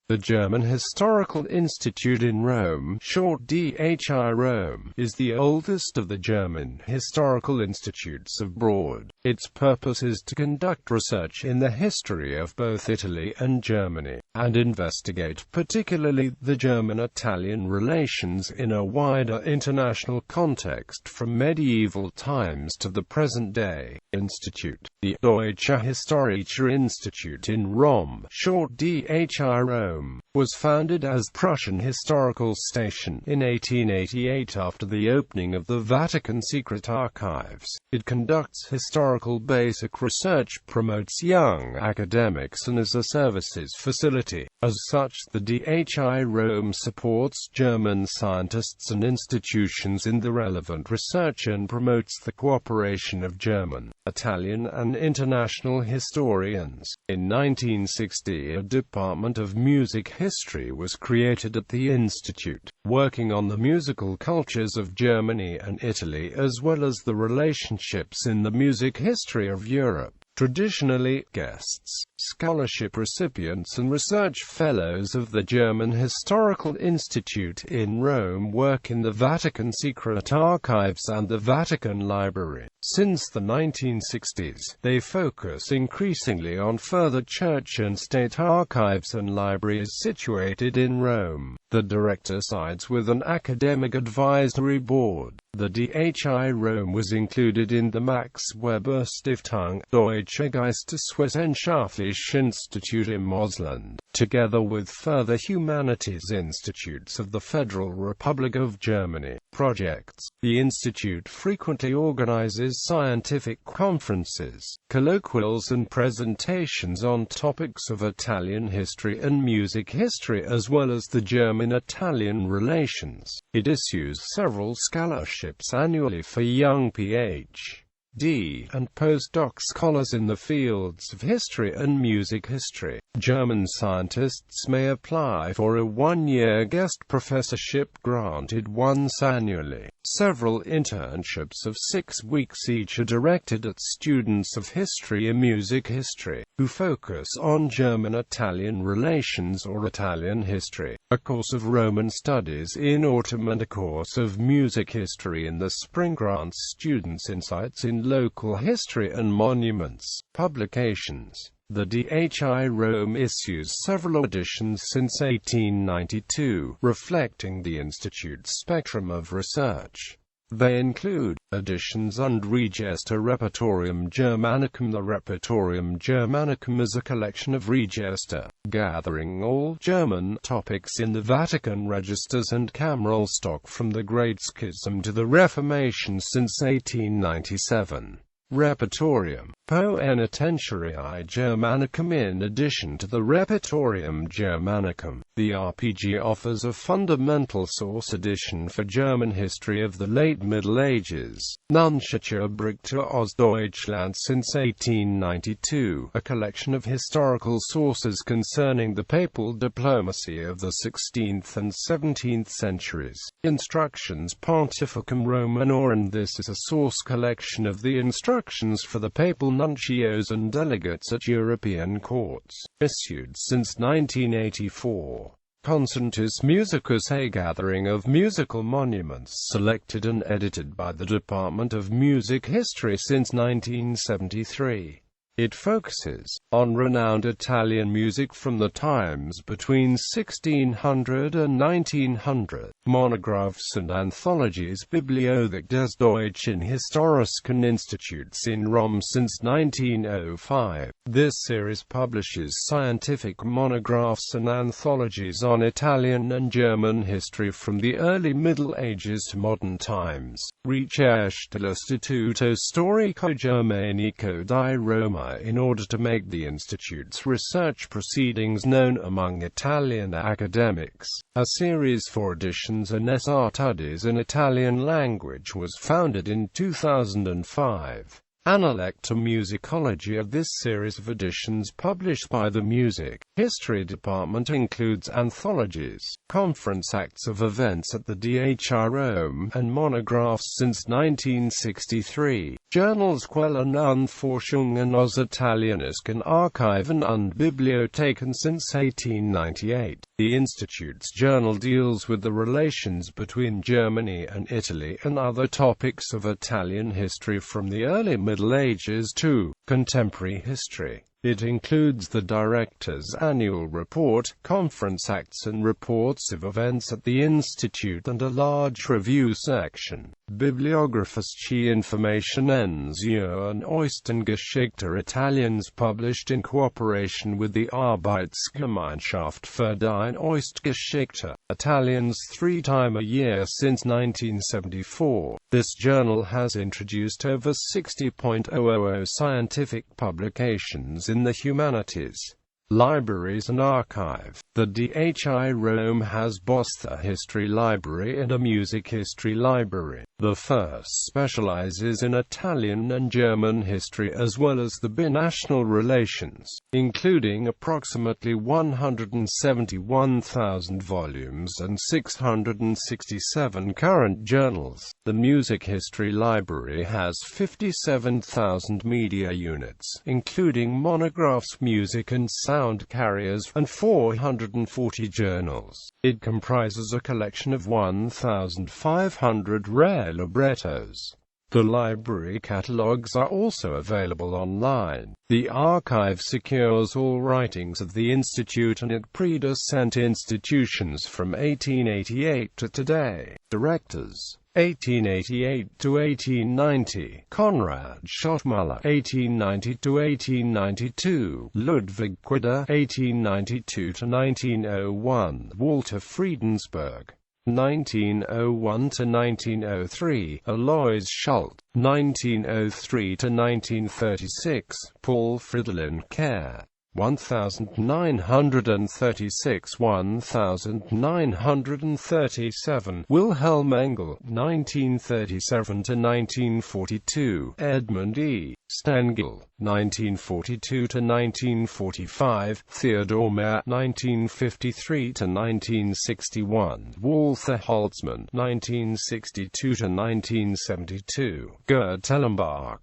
The German Historical Institute in Rome, short DHI Rome, is the oldest of the German historical institutes abroad. Its purpose is to conduct research in the history of both Italy and Germany, and investigate particularly the German-Italian relations in a wider international context from medieval times to the present day. Institute. The DHI Historischer Institute in Rome, short DHI Rome, was founded as Prussian Historical Station in 1888 after the opening of the Vatican Secret Archives. It conducts historical basic research, promotes young academics, and is a services facility. As such, the DHI Rome supports German scientists and institutions in the relevant research and promotes the cooperation of German, Italian and international historians. In 1960, a Department of Music History was created at the Institute, working on the musical cultures of Germany and Italy as well as the relationships in the music history of Europe. Traditionally, guests, scholarship recipients and research fellows of the German Historical Institute in Rome work in the Vatican Secret Archives and the Vatican Library. Since the 1960s, they focus increasingly on further church and state archives and libraries situated in Rome. The director sides with an academic advisory board. The DHI Rome was included in the Max Weber Stiftung, Deutsche Geisteswissenschaftliche Institut im Ausland, together with further humanities institutes of the Federal Republic of Germany. Projects. The Institute frequently organizes scientific conferences, colloquials and presentations on topics of Italian history and music history as well as the German-Italian relations. It issues several scholarships annually for young Ph.D. and postdoc scholars in the fields of history and music history. German scientists may apply for a one-year guest professorship granted once annually. Several internships of 6 weeks each are directed at students of history and music history, who focus on German-Italian relations or Italian history. A course of Roman studies in autumn and a course of music history in the spring grants students insights in local history and monuments. Publications. The DHI Rome issues several editions since 1892, reflecting the Institute's spectrum of research. They include editions und Register Repertorium Germanicum. The Repertorium Germanicum is a collection of register, gathering all German topics in the Vatican registers and cameral stock from the Great Schism to the Reformation since 1897. Repertorium Poenitentiarii Germanicum. In addition to the Repertorium Germanicum, the RPG offers a fundamental source edition for German history of the late Middle Ages, Nunciature Berichte aus Deutschland since 1892, a collection of historical sources concerning the papal diplomacy of the 16th and 17th centuries. Instructions Pontificum Romanorum. This is a source collection of the instructions for the papal nuncios and delegates at European courts, issued since 1984. Concentus Musicus, a gathering of musical monuments selected and edited by the Department of Music History since 1973. It focuses on renowned Italian music from the times between 1600 and 1900. Monographs and anthologies. Bibliothek des Deutschen Historischen Instituts in Rome since 1905. This series publishes scientific monographs and anthologies on Italian and German history from the early Middle Ages to modern times. Ricerche dell'Istituto Storico Germanico di Roma. In order to make the Institute's research proceedings known among Italian academics, a series for editions and studies in Italian language was founded in 2005. Analecta Musicology. Of this series of editions published by the Music History Department includes anthologies, conference acts of events at the DHI Rome, and monographs since 1963. Journals quellen und Forschungen aus italienischen Archiven und Bibliotheken since 1898. The Institute's journal deals with the relations between Germany and Italy and other topics of Italian history from the early Middle Ages to contemporary history. It includes the director's annual report, conference acts and reports of events at the Institute and a large review section. Bibliographische Informationen zur Neuesten Italiens published in cooperation with the Arbeitsgemeinschaft für die Neueste Italians 3 times a year since 1974. This journal has introduced over 60,000 scientific publications in the humanities, libraries and archive. The DHI Rome has both a history library and a music history library. The first specializes in Italian and German history as well as the binational relations, including approximately 171,000 volumes and 667 current journals. The music history library has 57,000 media units, including monographs, music and sound carriers, and 440 journals. It comprises a collection of 1,500 rare librettos. The library catalogues are also available online. The archive secures all writings of the Institute and its predecessor institutions from 1888 to today. Directors: 1888 to 1890, Konrad Schottmüller, 1890 to 1892, Ludwig Quider, 1892 to 1901, Walter Friedensberg, 1901 to 1903, Alois Schult, 1903 to 1936, Paul Fridolin Kerr, 1936 1937, Wilhelm Engel, 1937 to 1942, Edmund E. Stengel, 1942 to 1945, Theodor Meyer, 1953 to 1961, Walther Holtzmann, 1962 to 1972, Gerd Tellenbach,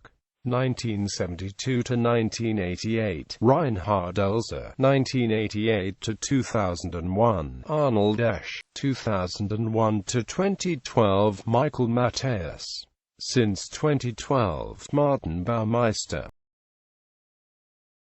1972 to 1988, Reinhard Elzer, 1988 to 2001, Arnold Esch, 2001 to 2012, Michael Matthias. Since 2012, Martin Baumeister.